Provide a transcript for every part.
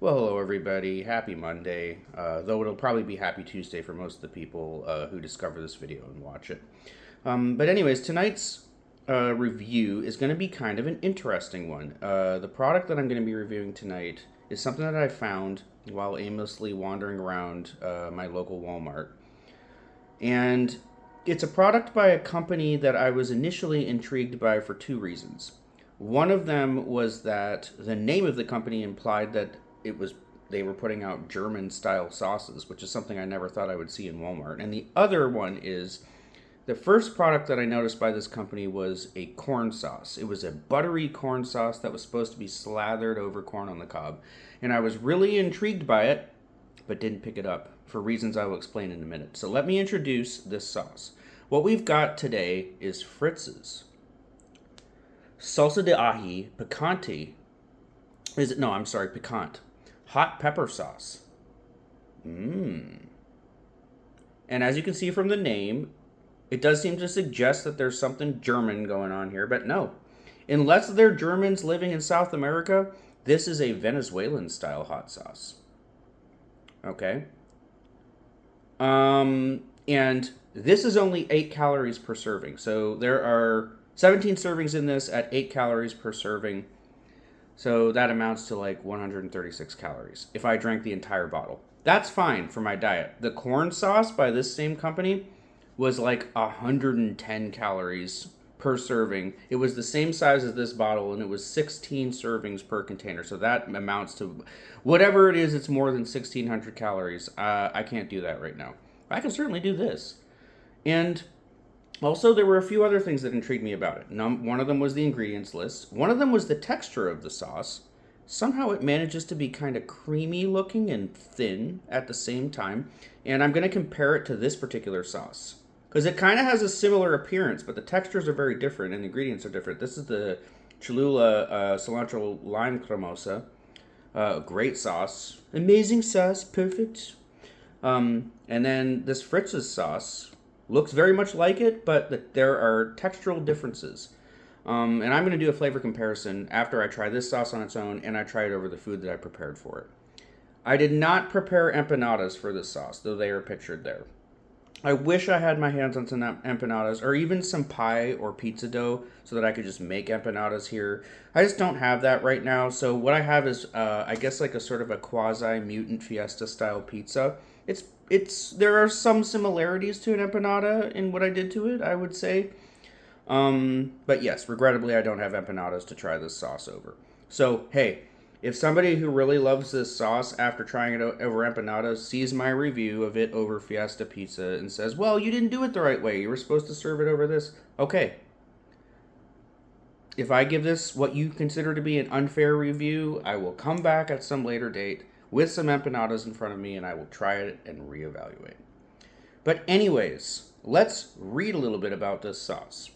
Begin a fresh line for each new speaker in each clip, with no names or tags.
Well, hello everybody. Happy Monday. Though it'll probably be Happy Tuesday for most of the people who discover this video and watch it. But anyways, tonight's review is going to be kind of an interesting one. The product that I'm going to be reviewing tonight is something that I found while aimlessly wandering around my local Walmart, and it's a product by a company that I was initially intrigued by for two reasons. One of them was that the name of the company implied that it was they were putting out German style sauces, which is something I never thought I would see in Walmart. And the other one is the first product that I noticed by this company was a corn sauce. It was a buttery corn sauce that was supposed to be slathered over corn on the cob. And I was really intrigued by it, but didn't pick it up for reasons I will explain in a minute. So let me introduce this sauce. What we've got today is Fritz's Salsa de Ají Picante. Is it? No, I'm sorry, Picante. Hot pepper sauce. Mmm. And as you can see from the name, it does seem to suggest that there's something German going on here, but no. Unless they're Germans living in South America, this is a Venezuelan style hot sauce. Okay. And this is only 8 calories per serving. So there are 17 servings in this at 8 calories per serving. So that amounts to like 136 calories if I drank the entire bottle. That's fine for my diet. The corn sauce by this same company was like 110 calories per serving. It was the same size as this bottle, and it was 16 servings per container. So that amounts to whatever it is, it's more than 1,600 calories. I can't do that right now. I can certainly do this. And also, there were a few other things that intrigued me about it. One of them was the ingredients list. One of them was the texture of the sauce. Somehow it manages to be kind of creamy looking and thin at the same time. And I'm going to compare it to this particular sauce, because it kind of has a similar appearance, but the textures are very different and the ingredients are different. This is the Cholula cilantro lime cremosa. Great sauce. Amazing sauce. Perfect. And then this Fritz's sauce looks very much like it, but there are textural differences. And I'm going to do a flavor comparison after I try this sauce on its own and I try it over the food that I prepared for it. I did not prepare empanadas for this sauce, though they are pictured there. I wish I had my hands on some empanadas or even some pie or pizza dough so that I could just make empanadas here. I just don't have that right now. So what I have is, I guess, like a sort of a quasi mutant fiesta style pizza. There are some similarities to an empanada in what I did to it, I would say. But yes, regrettably, I don't have empanadas to try this sauce over. So hey, if somebody who really loves this sauce after trying it over empanadas sees my review of it over Fiesta Pizza and says, well, you didn't do it the right way, you were supposed to serve it over this, okay. If I give this what you consider to be an unfair review, I will come back at some later date with some empanadas in front of me and I will try it and reevaluate. But anyways, let's read a little bit about this sauce.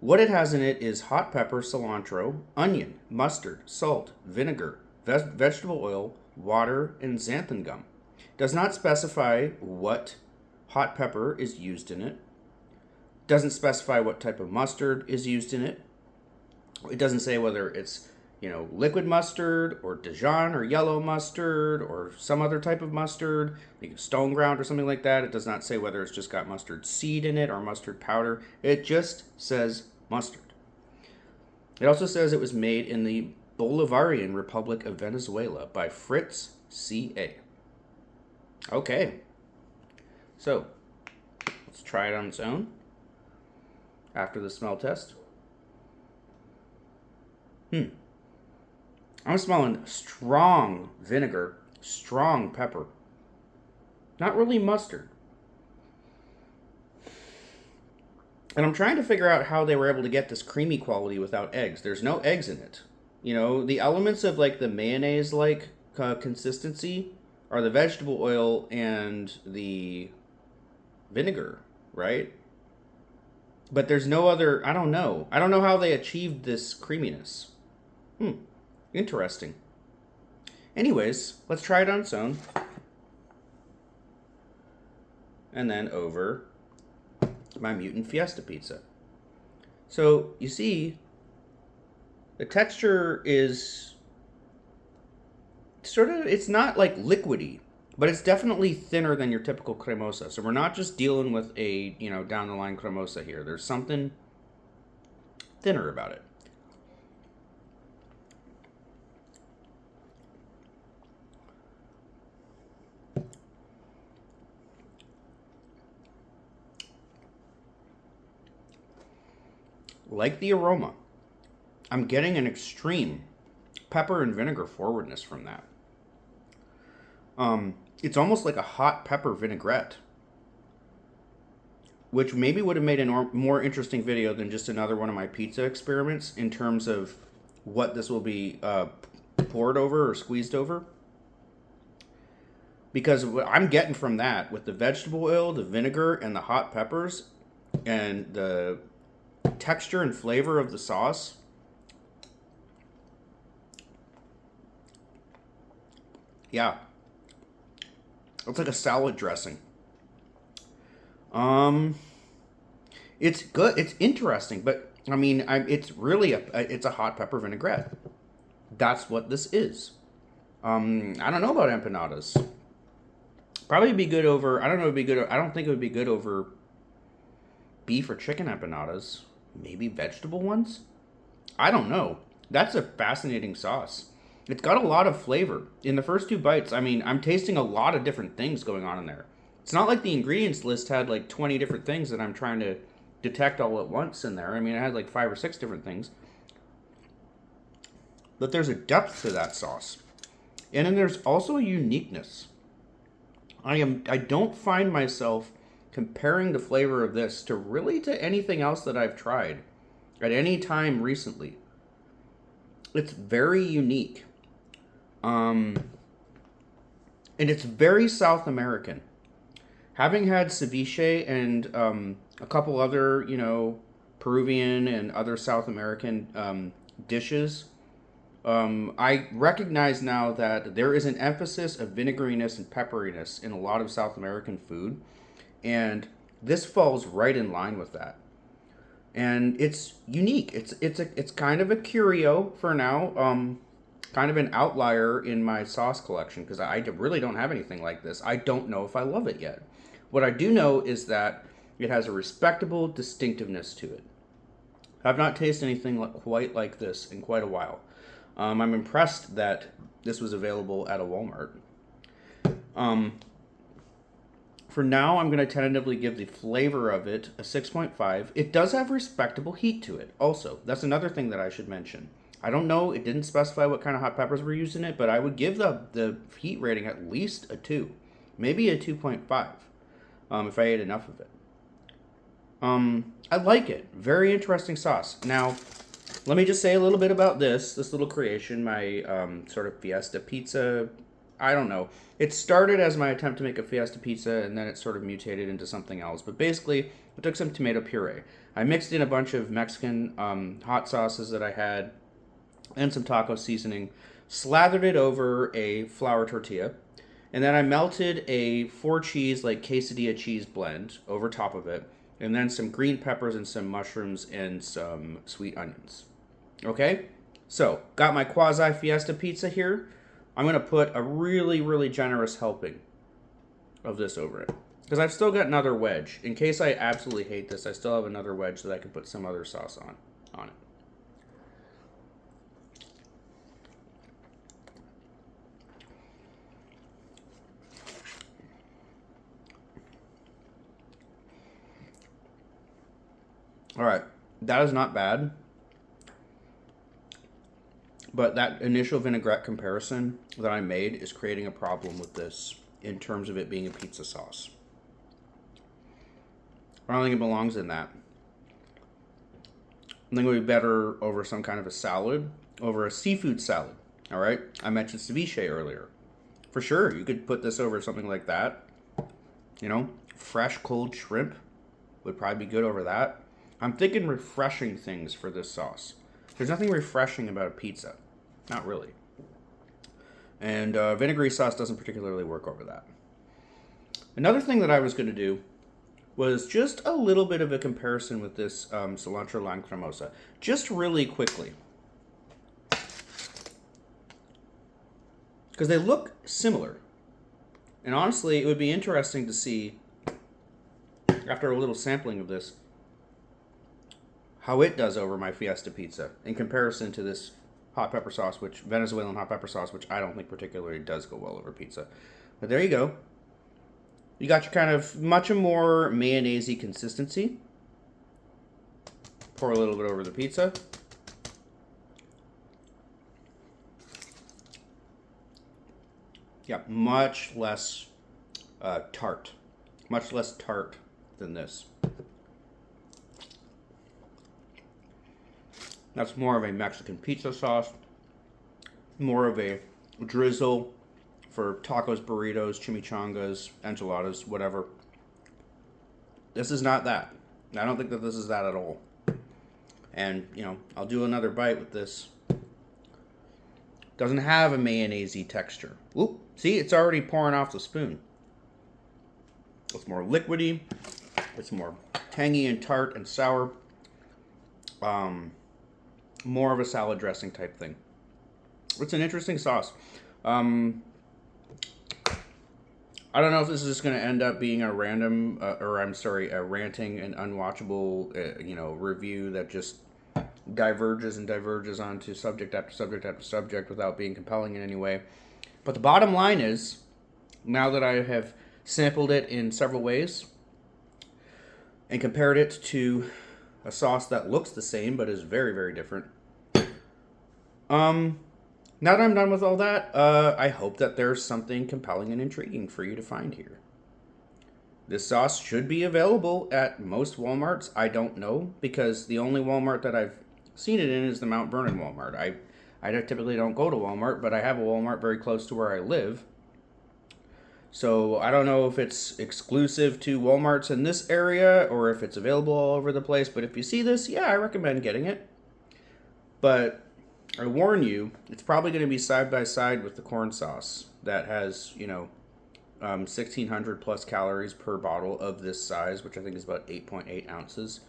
What it has in it is hot pepper, cilantro, onion, mustard, salt, vinegar, vegetable oil, water, and xanthan gum. Does not specify what hot pepper is used in it. Doesn't specify what type of mustard is used in it. It doesn't say whether it's, liquid mustard or Dijon or yellow mustard or some other type of mustard, like stone ground or something like that. It does not say whether it's just got mustard seed in it or mustard powder. It just says mustard. It also says it was made in the Bolivarian Republic of Venezuela by Fritz C.A. Okay, so let's try it on its own after the smell test. I'm smelling strong vinegar, strong pepper. Not really mustard. And I'm trying to figure out how they were able to get this creamy quality without eggs. There's no eggs in it. The elements of like the mayonnaise-like consistency are the vegetable oil and the vinegar, right? But there's no other, I don't know. I don't know how they achieved this creaminess. Interesting. Anyways, let's try it on its own. And then over my Mutant Fiesta pizza. So, you see, the texture is sort of, it's not like liquidy, but it's definitely thinner than your typical cremosa. So we're not just dealing with a, down the line cremosa here. There's something thinner about it. Like the aroma, I'm getting an extreme pepper and vinegar forwardness from that. It's almost like a hot pepper vinaigrette, which maybe would have made a more interesting video than just another one of my pizza experiments in terms of what this will be poured over or squeezed over. Because what I'm getting from that, with the vegetable oil, the vinegar, and the hot peppers, and the texture and flavor of the sauce, yeah, it's like a salad dressing. It's good. It's interesting, but I mean, it's really it's a hot pepper vinaigrette. That's what this is. I don't know about empanadas. Probably be good over. I don't know. It'd be good. I don't think it would be good over beef or chicken empanadas. Maybe vegetable ones. I don't know. That's a fascinating sauce. It's got a lot of flavor. In the first two bites, I mean, I'm tasting a lot of different things going on in there. It's not like the ingredients list had like 20 different things that I'm trying to detect all at once in there. I mean, it had like 5 or 6 different things. But there's a depth to that sauce. And then there's also a uniqueness. I don't find myself comparing the flavor of this to anything else that I've tried at any time recently. It's very unique. And it's very South American. Having had ceviche and a couple other, Peruvian and other South American dishes, I recognize now that there is an emphasis of vinegariness and pepperiness in a lot of South American food, and this falls right in line with that. And it's unique. It's kind of a curio for now. Kind of an outlier in my sauce collection because I really don't have anything like this. I don't know if I love it yet. What I do know is that it has a respectable distinctiveness to it. I've not tasted anything quite like this in quite a while. I'm impressed that this was available at a Walmart. For now, I'm going to tentatively give the flavor of it a 6.5. It does have respectable heat to it also. That's another thing that I should mention. I don't know, it didn't specify what kind of hot peppers were used in it, but I would give the heat rating at least a 2. Maybe a 2.5 if I ate enough of it. I like it. Very interesting sauce. Now, let me just say a little bit about this little creation, my sort of fiesta pizza. I don't know. It started as my attempt to make a fiesta pizza, and then it sort of mutated into something else. But basically, I took some tomato puree. I mixed in a bunch of Mexican hot sauces that I had, and some taco seasoning, slathered it over a flour tortilla, and then I melted a 4-cheese, like quesadilla cheese blend over top of it, and then some green peppers and some mushrooms and some sweet onions. Okay? So, got my quasi fiesta pizza here. I'm going to put a really, really generous helping of this over it. Because I've still got another wedge. In case I absolutely hate this, I still have another wedge that I can put some other sauce on it. All right, that is not bad. But that initial vinaigrette comparison that I made is creating a problem with this in terms of it being a pizza sauce. I don't think it belongs in that. I think it would be better over some kind of a salad, over a seafood salad. All right, I mentioned ceviche earlier. For sure, you could put this over something like that. Fresh cold shrimp would probably be good over that. I'm thinking refreshing things for this sauce. There's nothing refreshing about a pizza. Not really. And vinegary sauce doesn't particularly work over that. Another thing that I was going to do was just a little bit of a comparison with this cilantro lime cremosa. Just really quickly. because they look similar. And honestly, it would be interesting to see, after a little sampling of this, how it does over my Fiesta pizza in comparison to this hot pepper sauce, which Venezuelan hot pepper sauce, which I don't think particularly does go well over pizza. But there you go. You got your kind of much more mayonnaise-y consistency. Pour a little bit over the pizza. Yeah, much less tart. Much less tart than this. That's more of a Mexican pizza sauce. More of a drizzle for tacos, burritos, chimichangas, enchiladas, whatever. This is not that. I don't think that this is that at all. And, you know, I'll do another bite with this. Doesn't have a mayonnaise-y texture. Oop, see, it's already pouring off the spoon. It's more liquidy. It's more tangy and tart and sour. More of a salad dressing type thing. It's an interesting sauce. I don't know if this is just going to end up being a random, a ranting and unwatchable, review that just diverges and diverges onto subject after subject after subject without being compelling in any way. But the bottom line is, now that I have sampled it in several ways and compared it to a sauce that looks the same but is very, very different, now that I'm done with all that, I hope that there's something compelling and intriguing for you to find here. This sauce should be available at most Walmarts. I don't know, because the only Walmart that I've seen it in is the Mount Vernon Walmart. I typically don't go to Walmart, but I have a Walmart very close to where I live. So I don't know if it's exclusive to Walmarts in this area or if it's available all over the place. But if you see this, yeah, I recommend getting it. But I warn you, it's probably going to be side by side with the corn sauce that has, 1,600 plus calories per bottle of this size, which I think is about 8.8 ounces.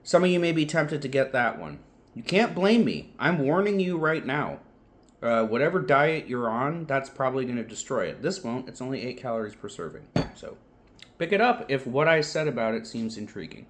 Some of you may be tempted to get that one. You can't blame me. I'm warning you right now. Whatever diet you're on, that's probably going to destroy it. This won't. It's only 8 calories per serving. So pick it up if what I said about it seems intriguing.